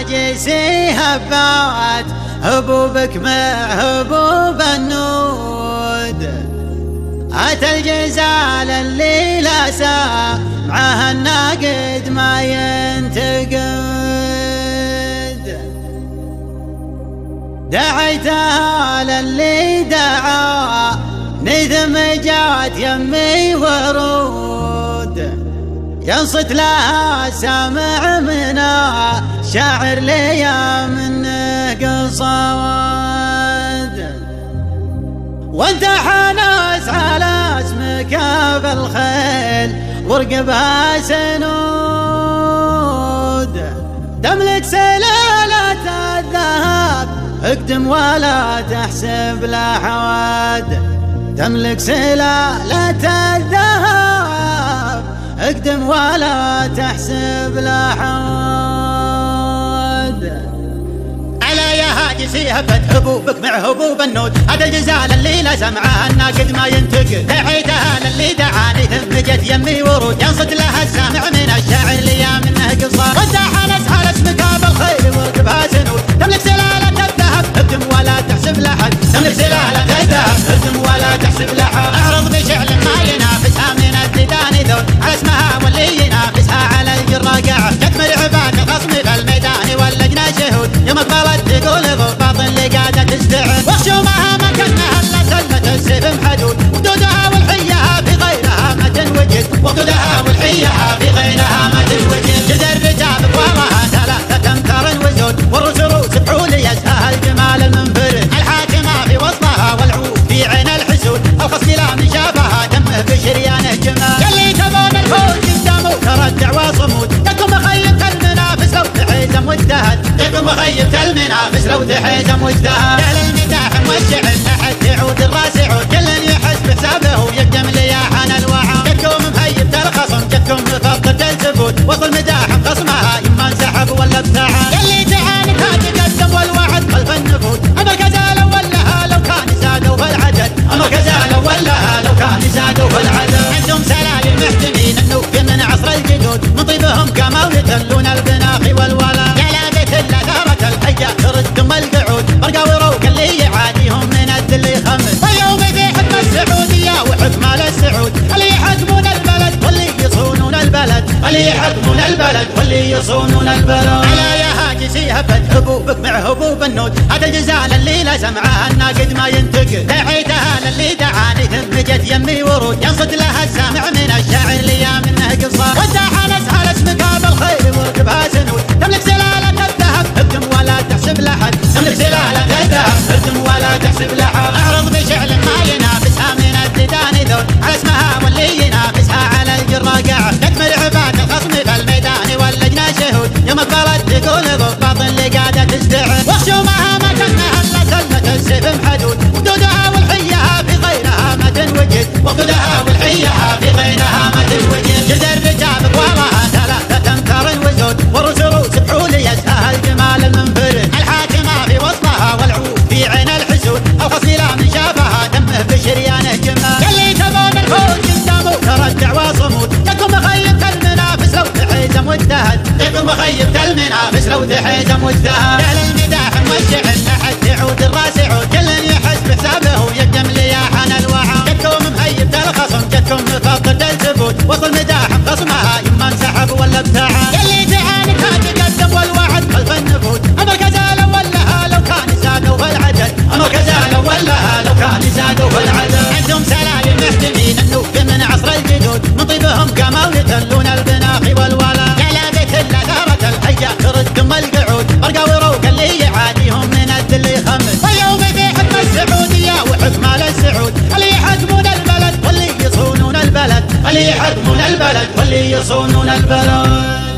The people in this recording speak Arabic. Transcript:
هاجسي هبات هبوبك مع هبوب النود. أتى الجزال اللي لا سامعه الناقد ما ينتقد. دعيتها للي دعاني ثم جات يمي ورود. ينصت لها سامع منا شاعر ليا منه قصواد. وانت حانس على اسمك بالخيل ورقبها سنود. تملك سلالة الذهب اقدم ولا تحسب لا حواد. تملك سلالة الذهب اقدم ولا تحسب لا حواد. على يا هاجسي هبت هبوبك مع هبوب النود. هذا الجزال اللي لا سمعه الناقد ما ينتقد. دعيتها للي دعاني ثم جت يمي ورود. ينصت لها السامع من الشاعر ليا منه قصاد. وانت حانس على اسمك بالخيل وركبها سنود. تملك سلالة الذهب اقدم ولا تحسب لحد. تملك سلالة الذهب اقدم ولا تحسب لحد. اعرض بشعل ما ينافسها من الديدان ذول. على اسمها واللي ينافسها على الجراقع. جت مرعبات الخصم في الميدان واللجنة شهود. يوم اقبلت تقول ضباط اللي قاعدة تستعد. وخشومها ما كانها الا سلمة السيف محدود. وقدودها والحيها في غيرها ما تنوجد. وقدودها والحيها في غيرها ما تنوجد. جزر رجابك وراها 3 أمتار وزود. والرسروس بحول يزهى الجمال المنفرد. الحاكمة في وسطها والعود في عين الحسود. الخصم لا من شافها دمه بشريانه جمال. اللي تبون الفوز قدامه ترى الدعوى صمود. لكم مخيبة المنافس لو تحيزم واجتهد. لكم مخيبة المنافس لو تحيزم واجتهد. على المداح موسع لحد يعود الراس يعود. كل يحس بحسابه ويقدم لياحن الوعى. جتكم مهيبة الخصم جتكم مفقد الزبود. وصل مداح خصمها يما انسحب ولا ابتعد. اللي تعاني تقدم والوعد خلف النفوذ. المركز الاول لها لو كان زادوا في العدد. المركز الاول لها لو كان زادوا في العدد. عندهم سلايل محتمين النوف من عصر الجدود. من طيبهم كما يتلون البناخ والولا. يا لا بيت الا ثارة الحية تردهم القعود. برقا وروك اللي يعاديهم من الذل يخمس. واليوم في حكم السعودية وحكم السعود. اللي يحكمون البلد واللي يصونون البلد. اللي يحكمون البلد واللي يصونون البلد. على يا هاجسي هبت هبوبك مع هبوب النود. هذا الجزال اللي لا سمعه الناقد ما ينتقد. دعيتها للي دعاني ثم جت يمي ورود. ينصت لها السامع من الشاعر ليا منه قصاد. وانت حانس على اسمك بالخيل وركبها سنود. تملك سلالة الذهب اقدم ولا تحسب لحد. تملك سلالة الذهب اقدم ولا تحسب لحد. اعرض بشعل ما ينافسها من الديدان ذول. على اسمها واللي ينافسها على الجراقع. جت مرعبات الخصم في الميدان واللجنة شهود. يوم اقبلت تقول ضباط اللي قاعدة تستعد. وخشومها ما كانها الا سلمة السيف محدود. وقدودها والحيها في غيرها ما تنوجد. وقدودها والحيها في غيرها ما تنوجد. جزر رجابك وراها 3 أمتار وزود. والرسروس بحول يزهى الجمال المنفرد. الحاكمة في وسطها والعود في عين الحسود. الخصم لا من شافها دمه بشريانه جمال. اللي تبون الفوز قدامه ترى الدعوى صمود. لكم مخيبة المنافس لو تحيزم واجتهد. لكم مخيبة المنافس لو تحيزم واجتهد. على المداح موسع لحد يعود الراس يعود. كل يحس بحسابه ويقدم لياحن الوعى. جتكم مهيبة الخصم جتكم مفقد الزبود. وصل مداح خصمها يما انسحب ولا ابتعد. اللي تعاني تقدم والوعد خلف النفوذ. المركز الاول لها لو كان زادوا في العدد. المركز الاول لها لو كان زادوا في العدد. عندهم سلايل محتمين النوف من عصر الجدود. من طيبهم كما يتلون البناخ والولا. يا لا بيت الا ثارة الحية تردهم القعود. برقا وروك اللي يعاديهم من الذل يخمس. واليوم في حكم السعودية وحكم السعود. اللي يحكمون البلد واللي يصونون البلد. اللي يحكمون البلد واللي يصونون البلد.